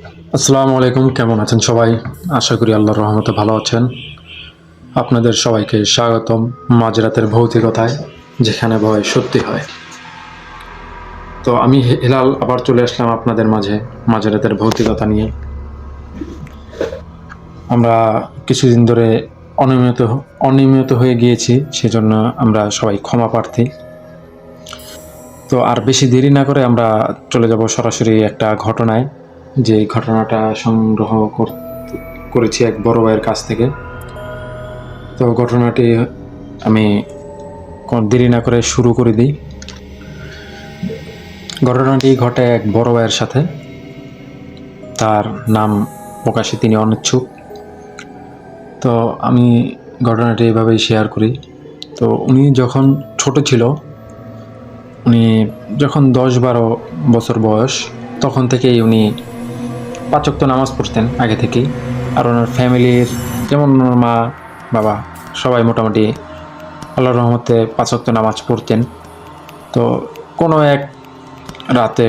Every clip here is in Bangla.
আসসালামু আলাইকুম, কেমন আছেন সবাই? আশা করি আল্লাহর রহমতে ভালো আছেন। আপনাদের সবাইকে স্বাগতম মাঝরাতের ভৌতিকতায়, যেখানে ভয় সত্যি হয়। তো আমি হেলাল আবার চলে আসলাম আপনাদের মাঝে মাঝরাতের ভৌতিকতা নিয়ে। আমরা কিছুদিন ধরে অনিয়মিত অনিয়মিত হয়ে গিয়েছি, সেজন্য আমরা সবাই ক্ষমা প্রার্থী। তো আর বেশি দেরি না করে আমরা চলে যাব সরাসরি একটা ঘটনায়, যে ঘটনাটা সংগ্রহ করেছি এক বড় ভাইয়ের কাছ থেকে। তো ঘটনাটি আমি দেরি না করে শুরু করে দিই। ঘটনাটি ঘটে এক বড় ভাইয়ের সাথে। তার নাম প্রকাশে তিনি অনিচ্ছুক। তো আমি ঘটনাটি এভাবেই শেয়ার করি। তো উনি যখন ছোট ছিল, উনি যখন 10-12 বছর বয়স, তখন থেকেই উনি 5 ওয়াক্ত নামাজ পড়তেন আগে থেকেই। আর ওনার ফ্যামিলির, যেমন ওনার মা বাবা, সবাই মোটামুটি আল্লাহর রহমতে 5 ওয়াক্ত নামাজ পড়তেন। তো কোনো এক রাতে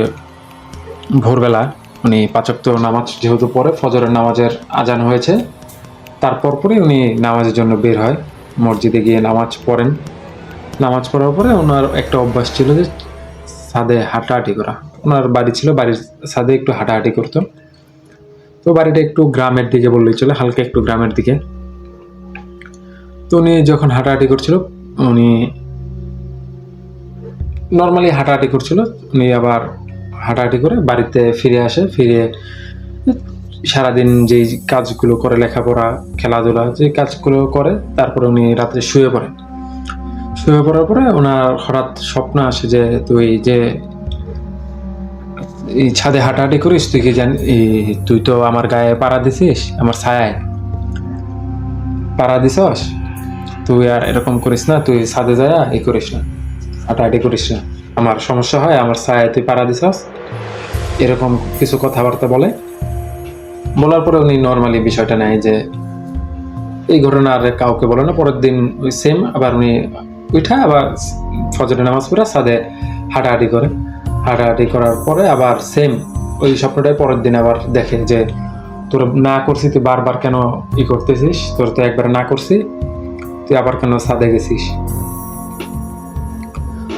ভোরবেলা উনি 5 ওয়াক্ত নামাজ যেহেতু পড়ে, ফজরের নামাজের আজান হয়েছে, তারপর পরই উনি নামাজের জন্য বের হয়, মসজিদে গিয়ে নামাজ পড়েন। নামাজ পড়ার পরে ওনার একটা অভ্যাস ছিল যে ছাদে হাঁটাহাঁটি করা। ওনার বাড়ি ছিল, বাড়ির ছাদে একটু হাঁটাহাঁটি করতো। তো বাড়িটা একটু গ্রামের দিকে বললেই চলে, হালকা একটু গ্রামের দিকে। তো উনি যখন হাঁটাহাঁটি করছিল, উনি নর্মালি হাঁটাহাঁটি করছিল, উনি আবার হাঁটাহাঁটি করে বাড়িতে ফিরে আসে। ফিরে সারাদিন যেই কাজগুলো করে, লেখাপড়া, খেলাধুলা, যে কাজগুলো করে, তারপরে উনি রাত্রে শুয়ে পড়ে। শুয়ে পড়ার পরে ওনার হঠাৎ স্বপ্ন আসে যে তুই যে এই ছাদে হাঁটাহাঁটি করিস, তুই কি তুই তো আমার গায়ে পাড়া দিছিস, আমার ছায়ায় পাড়া দিছস, তুই আর এরকম করিস না, তুই ছাদে যায় এই করিস না, হাঁটাহাঁটি করিস না, আমার সমস্যা হয়, আমার ছায়ায় তুই পাড়া দিছস, এরকম কিছু কথাবার্তা বলার পরে উনি নর্মালি বিষয়টা নেয় যে এই ঘটনা আর কাউকে বলে না। পরের দিন ওই সেম, আবার উনি উঠা আবার ফজরের নামাজ পড়ে ছাদে হাঁটাহাঁটি করে। হাঁটাহাঁটি করার পরে আবার সেম ওই স্বপ্নটাই পরের দিন আবার দেখে যে তোর না করছি, তুই বারবার কেন করতেছিস, তোর তো একবার না করছি, তুই আবার কেন ছাদে গেছিস,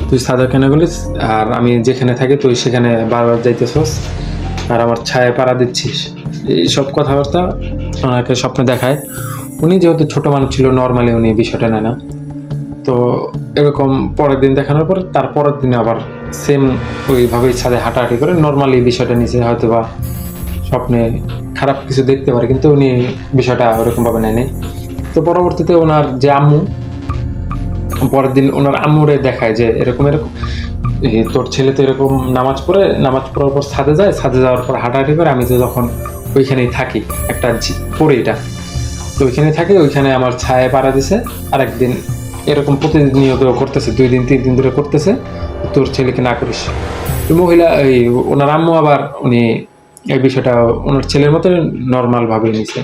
তুই ছাদে কেন গেলিস, আর আমি যেখানে থাকি তুই সেখানে বারবার যাইতেছস, আর আমার ছায়া পাড়া দিচ্ছিস। এই সব কথাবার্তা ওনাকে স্বপ্নে দেখায়। উনি যেহেতু ছোট মানুষ ছিল, নর্মালি উনি বিষয়টা নেয় না। তো এরকম পরের দিন দেখানোর পর তার পরের দিনে আবার সেম ওইভাবেই ছাদে হাঁটাহাঁটি করে নর্মালি বিষয়টা নিচে, হয়তো বা স্বপ্নে খারাপ কিছু দেখতে পারে, কিন্তু উনি বিষয়টা ওরকমভাবে নেয়নি। তো পরবর্তীতে ওনার যে আম্মু, পরের দিন ওনার আম্মুরে দেখায় যে এরকম এরকম তোর ছেলে তো এরকম নামাজ পড়ার পর ছাদে যায়, ছাদে যাওয়ার পর হাঁটাহাঁটি করে, আমি তো যখন ওইখানেই থাকি, একটা পড়ে এটা, তো ওইখানে থাকি, ওইখানে আমার ছায়া পাড়া দিছে। আর একদিন এরকম প্রতিনিয়ত করতেছে, 2-3 দিন ধরে করতেছে, তোর ছেলেকে না করিস। তো মহিলা এই ওনার আম্মু আবার উনি এই বিষয়টা ওনার ছেলের মতো নর্মাল ভাবে নিছে।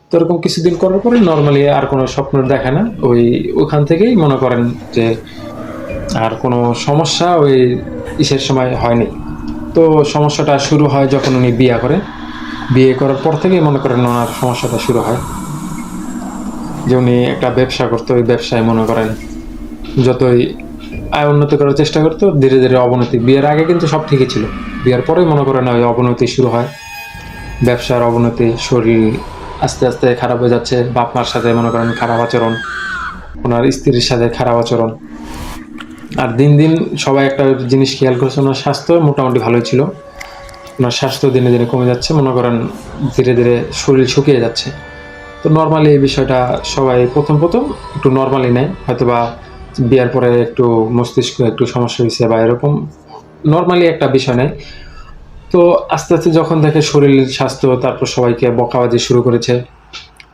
তো এরকম কিছুদিন করার পরে নর্মালি আর কোনো স্বপ্ন দেখে না। ওখান থেকেই মনে করেন যে আর কোনো সমস্যা ওই ইসের সময় হয়নি। তো সমস্যাটা শুরু হয় যখন উনি বিয়ে করার পর থেকেই মনে করেন ওনার সমস্যাটা শুরু হয়। যে উনি একটা ব্যবসা করতো, ওই ব্যবসায় মনে করেন যতই আয় উন্নতি করার চেষ্টা করতো, ধীরে ধীরে অবনতি। বিয়ের আগে কিন্তু সব ঠিকই ছিল, বিয়ের পরেই মনে করেন ওই অবনতি শুরু হয়, ব্যবসার অবনতি, শরীর আস্তে আস্তে খারাপ হয়ে যাচ্ছে, বাপ মার সাথে মনে করেন খারাপ আচরণ, ওনার স্ত্রীর সাথে খারাপ আচরণ। আর দিন দিন সবাই একটা জিনিস খেয়াল করেছে, ওনার স্বাস্থ্য মোটামুটি ভালোই ছিল, ওনার স্বাস্থ্য দিনে দিনে কমে যাচ্ছে, মনে করেন ধীরে ধীরে শরীর শুকিয়ে যাচ্ছে। তো নর্মালি এই বিষয়টা সবাই প্রথম একটু নর্মালি নেয়, হয়তো বা বিয়ার পরে একটু মস্তিষ্ক একটু সমস্যা হয়েছে বা এরকম নর্মালি একটা বিষয় নেয়। তো আস্তে আস্তে যখন দেখে শরীর স্বাস্থ্য, তারপর সবাইকে বকাবাজি শুরু করেছে,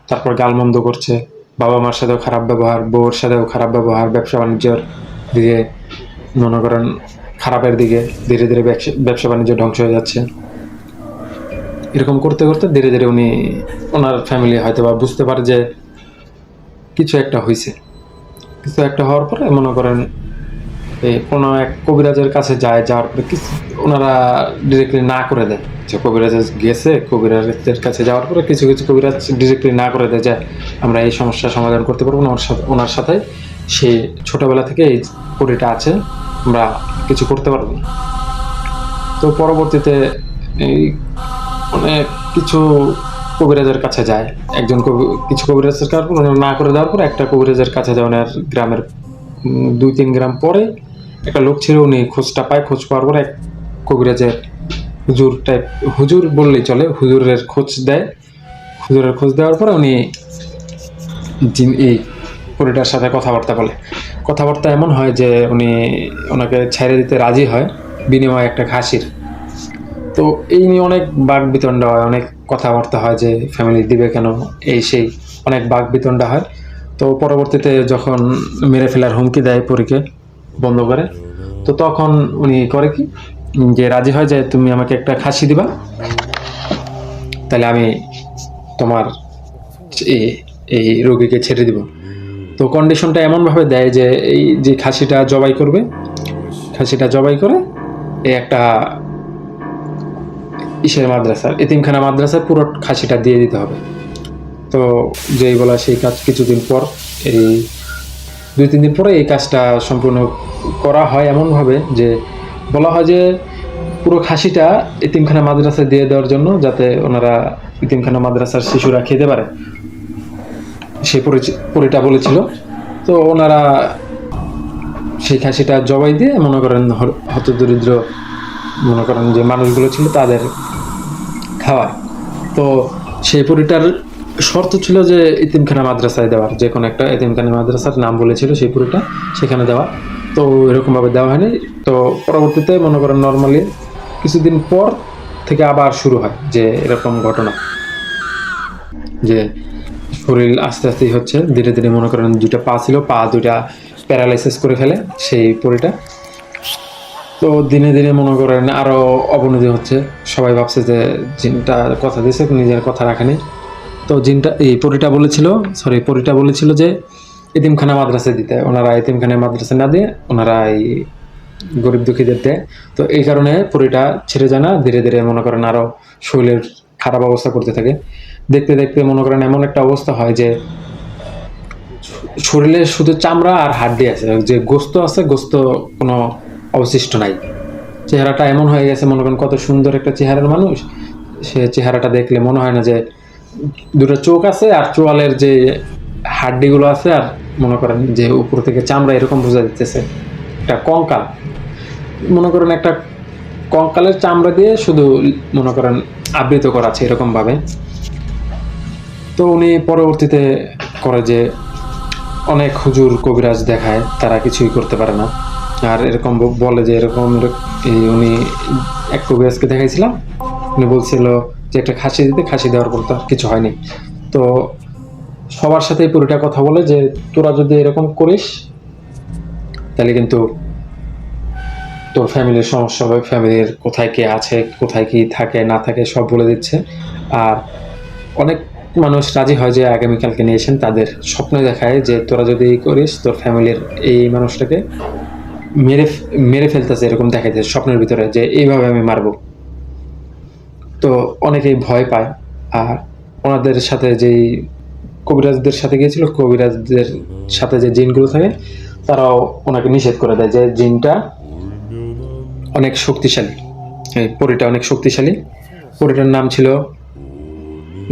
তারপর গালমন্দ করছে, বাবা মার সাথেও খারাপ ব্যবহার, বউর সাথেও খারাপ ব্যবহার, ব্যবসা বাণিজ্যের দিকে মনে করেন খারাপের দিকে, ধীরে ধীরে ব্যবসা বাণিজ্য ধ্বংস হয়ে যাচ্ছে। এরকম করতে করতে ধীরে ধীরে ওনার ফ্যামিলি হয়তো বা বুঝতে পারে যে কিছু একটা হয়েছে। কিছু একটা হওয়ার পরে মনে করেন এই কোনো এক কবিরাজের কাছে যাওয়ার পরে কিছু ওনারা ডিরেক্টলি না করে দেয় যে কবিরাজ গেছে, কবিরাজের কাছে যাওয়ার পরে কিছু কিছু কবিরাজ ডিরেক্টলি না করে দেয় যে আমরা এই সমস্যার সমাধান করতে পারবো না, ওনার সাথে সে ছোটবেলা থেকে এই পরিটা আছে, আমরা কিছু করতে পারবো না। তো পরবর্তীতে এই অনেক কিছু কবিরাজের কাছে যায়, একজন কিছু কবিরাজের কাছে না করে দেওয়ার পর একটা কবিরাজের কাছে যায় ওনার গ্রামের 2-3 গ্রাম পরে একটা লোক ছিল, উনি খোঁজটা পায়, খোঁজ পাওয়ার পরে এক কবিরাজের হুজুর বললেই চলে, হুজুরের খোঁজ দেয়। হুজুরের খোঁজ দেওয়ার পরে উনি এই পরিটার সাথে কথাবার্তা বলে। কথাবার্তা এমন হয় যে উনি ওনাকে ছেড়ে দিতে রাজি হয় বিনিময়ে একটা খাসির। তো এই নিয়ে অনেক বাকবিতণ্ড হয়, অনেক কথাবার্তা হয় যে ফ্যামিলি দিবে কেন, এই সেই অনেক বাকবিতণ্ডা হয়। তো পরবর্তীতে যখন মেরে ফেলার হুমকি দেয় পরীকে বন্ধ করে, তো তখন উনি করে কি যে রাজি হয় যে তুমি আমাকে একটা খাসি দিবা, তাহলে আমি তোমার এই রোগীকে ছেড়ে দিব। তো কন্ডিশনটা এমনভাবে দেয় যে এই যে খাসিটা জবাই করে এই একটা এতিমখানা মাদ্রাসার পুরো খাসিটা দিয়ে দিতে হবে। তো যেই বলা সেই কাজ কিছুদিন পর, এই 2-3 দিন পরে এই কাজটা সম্পূর্ণ করা হয় এমনভাবে যে বলা হয় যে পুরো খাসিটা এতিমখানা মাদ্রাসায় দিয়ে দেওয়ার জন্য, যাতে ওনারা এতিমখানা মাদ্রাসার শিশুরা খেতে পারে, সেই পরিটা বলেছিল। তো ওনারা সেই খাসিটা জবাই দিয়ে মনে করেন হতদরিদ্র মনে করেন যে মানুষগুলো ছিল তাদের খাওয়ায়। তো সেই পরিটার শর্ত ছিল যে এতিমখানা মাদ্রাসায় দেওয়ার, যে কোনো একটা এতিমখানা মাদ্রাসার নাম বলেছিল সেই পরিটা সেখানে দেওয়া। তো এরকমভাবে দেওয়া হয়নি। তো পরবর্তীতে মনে করেন নর্মালি কিছুদিন পর থেকে আবার শুরু হয় যে এরকম ঘটনা, যে শরীর আস্তে আস্তে হচ্ছে, ধীরে ধীরে মনে করেন 2টা পা ছিল, পা 2টা প্যারালাইসিস করে ফেলে সেই পরিটা। তো দিনে দিনে মনে করেন আরও অবনতি হচ্ছে। সবাই ভাবছে যে জিনটা কথা দিয়েছে, নিজের কথা রাখেনি। তো এই পরিটা বলেছিল যে এতিমখানা মাদ্রাসায় দিতে, ওনারা এতিমখানা মাদ্রাসা না দিয়ে ওনারা এই গরিব দুঃখীদের দেয়। তো এই কারণে পরিটা ছেড়ে যায় না, ধীরে ধীরে মনে করেন আরও শরীরের খারাপ অবস্থা করতে থাকে। দেখতে দেখতে মনে করেন এমন একটা অবস্থা হয় যে শরীরে শুধু চামড়া আর হাড্ডি আছে, যে গোস্ত আছে, গোস্ত কোনো অবশিষ্ট নাই। চেহারাটা এমন হয়ে গেছে, মনে করেন কত সুন্দর একটা চেহারার মানুষ, সে চেহারাটা দেখলে মনে হয় না যে 2টা চোখ আছে আর চোয়ালের যে হাড্ডিগুলো আছে, আর মনে করেন যে উপর থেকে চামড়া, এরকম বোঝা যাচ্ছে একটা কঙ্কাল। মনে করেন একটা কঙ্কালের চামড়া দিয়ে শুধু মনে করেন আবৃত করা আছে এরকম ভাবে। তো উনি পরবর্তীতে করে যে অনেক হুজুর কবিরাজ দেখায়, তারা কিছুই করতে পারে না। আর এরকম বলে যে উনি এক কবিরাজকে দেখাইছিলাম, উনি বলছিল যে একটা খাসি দেওয়ার পর তার কিছু হয়নি। তো সবার সাথে পুরোটা কথা বলে যে তোরা যদি এরকম করিস তাহলে কিন্তু তোর ফ্যামিলির সমস্যা হবে, ফ্যামিলির কোথায় কে আছে, কোথায় কি থাকে না থাকে সব বলে দিচ্ছে। আর অনেক মানুষ রাজি হয় যে আগামীকালকে নিয়ে এসেন, তাদের স্বপ্নে দেখায় যে তোরা যদি করিস তোর ফ্যামিলির এই মানুষটাকে মেরে ফেলতেছে, এরকম দেখাইছে স্বপ্নের ভিতরে যে এইভাবে আমি মারবো। তো অনেকেই ভয় পায়। আর ওনাদের সাথে যেই কবিরাজদের সাথে গিয়েছিল, কবিরাজদের সাথে যে জিনগুলো থাকে তারাও ওনাকে নিষেধ করে দেয় যে জিনটা অনেক শক্তিশালী, এই পরীটা অনেক শক্তিশালী। পরীটার নাম ছিল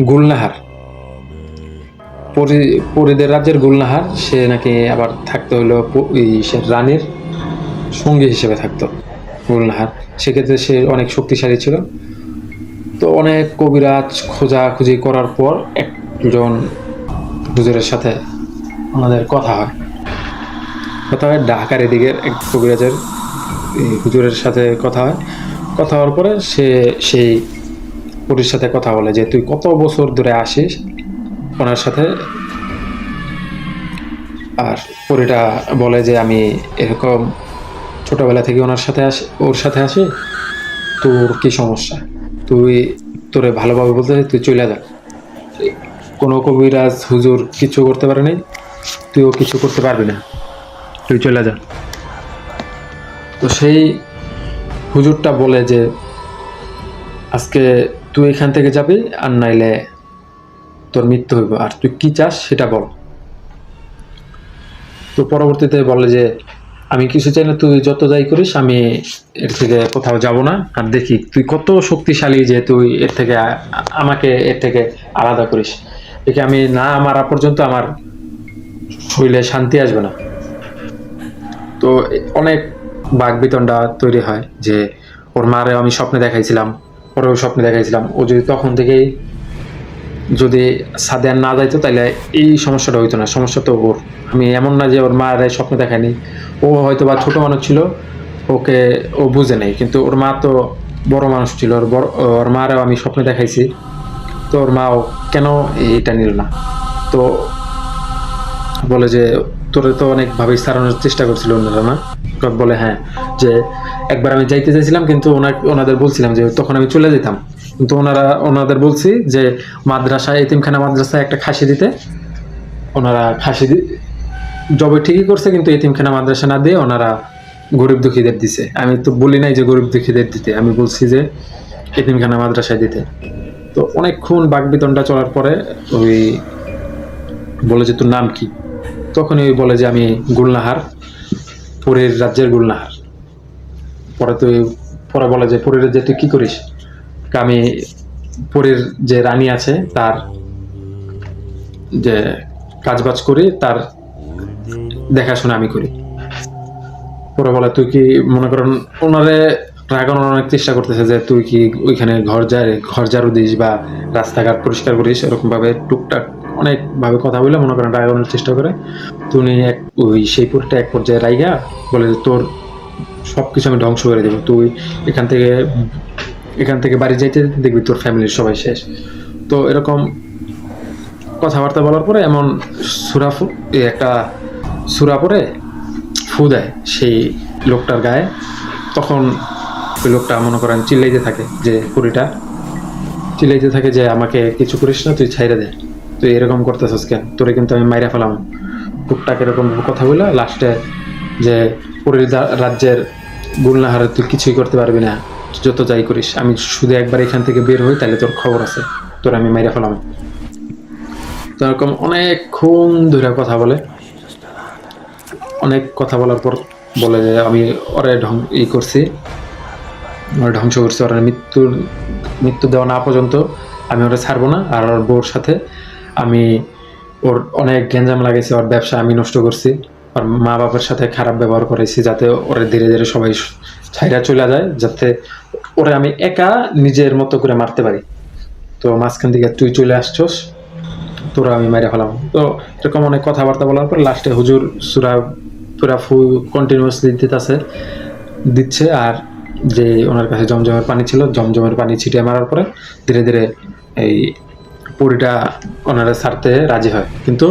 গুলনাহার, পরীদের রাজ্যের গুলনাহার। সে নাকি আবার থাকতে হলো সে রানীর সঙ্গী হিসেবে থাকতো গুলনাহার, সেক্ষেত্রে সে অনেক শক্তিশালী ছিল। তো অনেক কবিরাজ খোঁজাখুঁজি করার পর একজন হুজুরের সাথে ওনাদের কথা হয় ঢাকার এদিকে এক কবিরাজের হুজুরের সাথে কথা হওয়ার পরে সে সেই পরীর সাথে কথা বলে যে তুই কত বছর ধরে আসিস ওনার সাথে। আর পরীটা বলে যে আমি এরকম ছোটবেলা থেকে ওর সাথে আসি, তোর কি সমস্যা, তোরে ভালোভাবে বলতে তুই চলে যা। কোনো কবিরাজ হুজুর কিছু করতে পারে নাই, তুইও কিছু করতে পারবি না, তুই চলে যা। তো সেই হুজুরটা বলে যে আজকে তুই এখান থেকে যাবি, আর নাইলে তোর মৃত্যু হইব, আর তুই কি চাস সেটা বল। তো পরবর্তীতে বলে যে আমি কিছু চাই না, তুই যত যাই করিস আমি এর থেকে কোথাও যাব না, আর দেখি তুই কত শক্তিশালী যে তুই এর থেকে আমাকে এর থেকে আলাদা করিস। একে আমি না মারা পর্যন্ত আমার শরীরে শান্তি আসবে না। তো অনেক বাকবিতণ্ডা তৈরি হয় যে ওর মারে আমি স্বপ্নে দেখাইছিলাম, ওরেও স্বপ্নে দেখাইছিলাম, ও যদি তখন থেকেই যদি সাদিয়ান না যাইতো তাহলে এই সমস্যাটা হইতো না। সমস্যা তো ওর, আমি এমন না যে ওর মায়ের স্বপ্ন দেখায়নি, ও হয়তো বা ছোট মানুষ ছিল, ওকে ও বুঝে নেই, কিন্তু ওর মা তো বড় মানুষ ছিল, ওর মারেও আমি স্বপ্নে দেখাইছি, তো ওর মাও কেন এটা নিল না। তো বলে যে তোরে তো অনেকভাবেই সারানোর চেষ্টা করছিল ওনারা, না? বলে হ্যাঁ, যে একবার আমি যাইতে চাইছিলাম কিন্তু ওনাদের বলছিলাম যে তখন আমি চলে যেতাম, কিন্তু ওনাদের বলছি যে মাদ্রাসা, এতিমখানা মাদ্রাসায় একটা খাসি দিতে। ওনারা জবে ঠিকই করছে, কিন্তু এতিমখানা মাদ্রাসা না দিয়ে ওনারা গরিব দুঃখীদের দিছে। আমি তো বলি নাই যে গরিব দুঃখীদের দিতে, আমি বলছি যে এতিমখানা মাদ্রাসায় দিতে। তো অনেকক্ষণ বাকবিতণ্ডা চলার পরে ওই বলে যে তোর নাম কি? তখনই ওই বলে যে আমি গুলনাহার, পুরীর রাজ্যের গুলনাহার। পরে বলে যে পুরীর রাজ্যে তুই কি করিস? আমি পুরীর যে রানী আছে তার যে কাজবাজ করি, তার দেখাশোনা আমি করি। পরে বলে তুই কি মনে করেন, ওনারে রাগানোর অনেক চেষ্টা করতেছে যে তুই কি ওইখানে ঘর ঝাড়ু দিস বা রাস্তাঘাট পরিষ্কার করিস, এরকম ভাবে টুকটাক অনেক ভাবে কথা বলে মনে করেন রাগানোর চেষ্টা করে। তুমি সেই পুরীটা এক পর্যায়ে রাইগা বলে যে তোর সবকিছু আমি ধ্বংস করে দেবো, তুই এখান থেকে বাড়ি যাইতে দেখবি তোর ফ্যামিলির সবাই শেষ। তো এরকম কথাবার্তা বলার পরে এমন একটা সুরা পরে ফু দেয় সেই লোকটার গায়ে। তখন ওই লোকটা মনে করেন চিল্লাইতে থাকে, যে পুরীটা চিল্লাইতে থাকে যে আমাকে কিছু করিস না, তুই ছাইরা দে, তুই এরকম করতেছিস কেন, তোরে কিন্তু আমি মাইরা ফেলাম। টুকটাক এরকম কথা বলে লাস্টে যে পুরীর রাজ্যের গুলনাহারে তুই কিছুই করতে পারবি না, যত যাই করিস, আমি শুধু একবার এখান থেকে বের হই তাহলে তোর খবর আছে, তোর আমি মাইরা ফেলাম। তো এরকম অনেকক্ষণ ধরে কথা বলে। অনেক কথা বলার পর বলে যে আমি ওরে ধ্বংস করছি, ওর মৃত্যু দেওয়া না পর্যন্ত আমি ওরা ছাড়বো না। আর ওর বউর সাথে আমি ওর অনেক গ্যাঞ্জাম লাগাইছি, ওর ব্যবসা আমি নষ্ট করছি, ওর মা বাবার সাথে খারাপ ব্যবহার করেছি, যাতে ওরা ধীরে ধীরে সবাই ছাইরা চলে যায়, যাতে ওরা আমি একা নিজের মতো করে মারতে পারি। তো মাঝখান থেকে তুই চলে আসছস, তোরা আমি মাইরা ফেলাম। তো এরকম অনেক কথাবার্তা বলার পর লাস্টে হুজুর সুরা পুরা কন্টিনিউয়াসলি দিচ্ছে। আর যে ওনার কাছে জমজমের পানি ছিল, জমজমের পানি ছিটিয়ে মারার পরে ধীরে ধীরে এই পুরীটা ওনারা ছাড়তে রাজি হয়, কিন্তু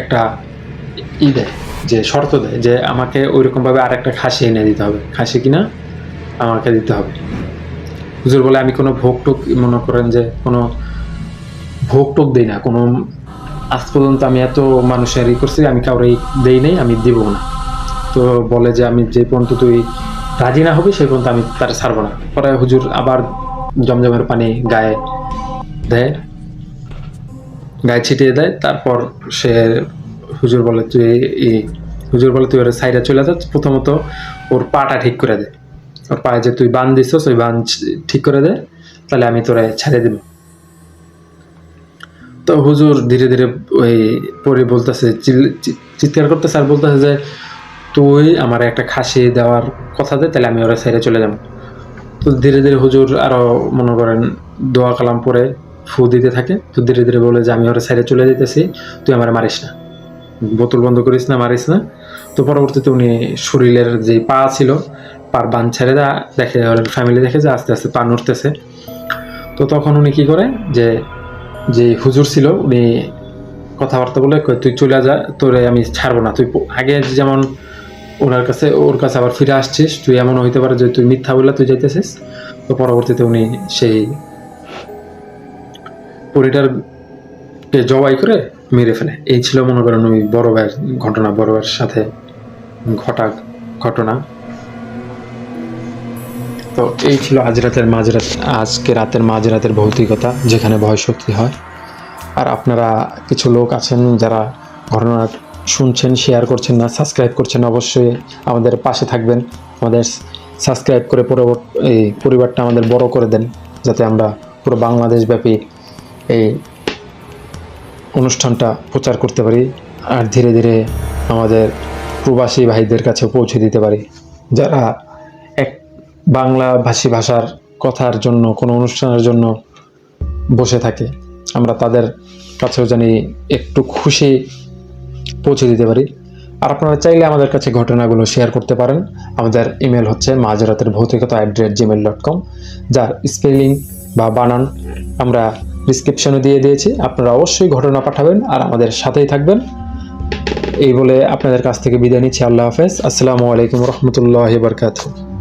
একটা দেয়, যে শর্ত দেয় যে আমাকে ওইরকমভাবে আর একটা খাসি এনে দিতে হবে, খাসি কিনা আমাকে দিতে হবে। হুজুর বলে আমি কোনো ভোগ টোক, মনে করেন যে কোনো ভোগ টোক দিই না, কোনো আজ পর্যন্ত আমি এত মানুষের করছি, আমি কাউরে দেই নাই, আমি দিব না। তো বলে যে আমি যে পর্যন্ত তুই রাজি না হবি সেই পর্যন্ত আমি তার ছাড়বো না। পরে হুজুর আবার জমজমের পানি গায়ে ছিটিয়ে দেয়। তারপর হুজুর বলে তুই ওর সাইডে চলে যা, প্রথমত ওর পাটা ঠিক করে দে, ওর পায়ে যে তুই বান দিছস ওই বান ঠিক করে দে, তাহলে আমি তোরে ছেড়ে দিব। তো হুজুর ধীরে ধীরে ওই পরে বলতেছে, চিৎকার করতেছে আর বলতেছে যে তুই আমার একটা খাসি দেওয়ার কথা দে, তাহলে আমি ওরা সাইডে চলে যাব। তো ধীরে ধীরে হুজুর আরো মনে করেন দোয়া কালাম পরে ফু দিতে থাকে। তো ধীরে ধীরে বলে যে আমি ওরা সাইডে চলে যেতেছি, তুই আমার মারিস না, বোতল বন্ধ করিস না, মারিস না। তো পরবর্তীতে উনি শরীরের যে পা ছিল, পার বান ছেড়ে দেখে, ফ্যামিলি দেখে যে আস্তে আস্তে পা নড়তেছে। তো তখন উনি কি করে, যে হুজুর ছিল উনি কথাবার্তা বলে তুই চলে যা, তোরে আমি ছাড়বো না, তুই আগে যেমন ওর কাছে আবার ফিরে আসছিস, তুই এমন হইতে পারে যে তুই মিথ্যা বললে তুই যাইতেছিস। তো পরবর্তীতে উনি সেই পরিটার জবাই করে মেরে ফেলে। এই ছিল মনে করেন ওই বড় ভাইয়ের সাথে ঘটা ঘটনা। তো এই ছিল আজকে রাতের মাঝরাতের ভৌতিকতা, যেখানে ভয় সত্যি হয়। আর আপনারা কিছু লোক আছেন যারা ঘটনা শুনছেন, শেয়ার করছেন না, সাবস্ক্রাইব করছেন না, অবশ্যই আমাদের পাশে থাকবেন। আমাদের সাবস্ক্রাইব করে এই পরিবারটা আমাদের বড় করে দেন, যাতে আমরা পুরো বাংলাদেশব্যাপী এই অনুষ্ঠানটা প্রচার করতে পারি, আর ধীরে ধীরে আমাদের প্রবাসী ভাইদের কাছে পৌঁছে দিতে পারি, যারা এক বাংলাভাষী ভাষার কথার জন্য, কোনো অনুষ্ঠানের জন্য বসে থাকে। আমরা তাদের কাছেও জানি একটু খুশি পৌঁছে দিতে পারি। আর আপনারা চাইলে আমাদের কাছে ঘটনাগুলো শেয়ার করতে পারেন। আমাদের ইমেল হচ্ছে mazraterбхаутиката@gmail.com, যার স্পেলিং বা বানান আমরা ডিসক্রিপশনে দিয়ে দিয়েছি। আপনারা অবশ্যই ঘটনা পাঠাবেন আর আমাদের সাথেই থাকবেন। এই বলে আপনাদের কাছ থেকে বিদায় নিচ্ছি। আল্লাহ হাফেজ। আসসালামু আলাইকুম রহমতুল্লাহি বারকাতুহু।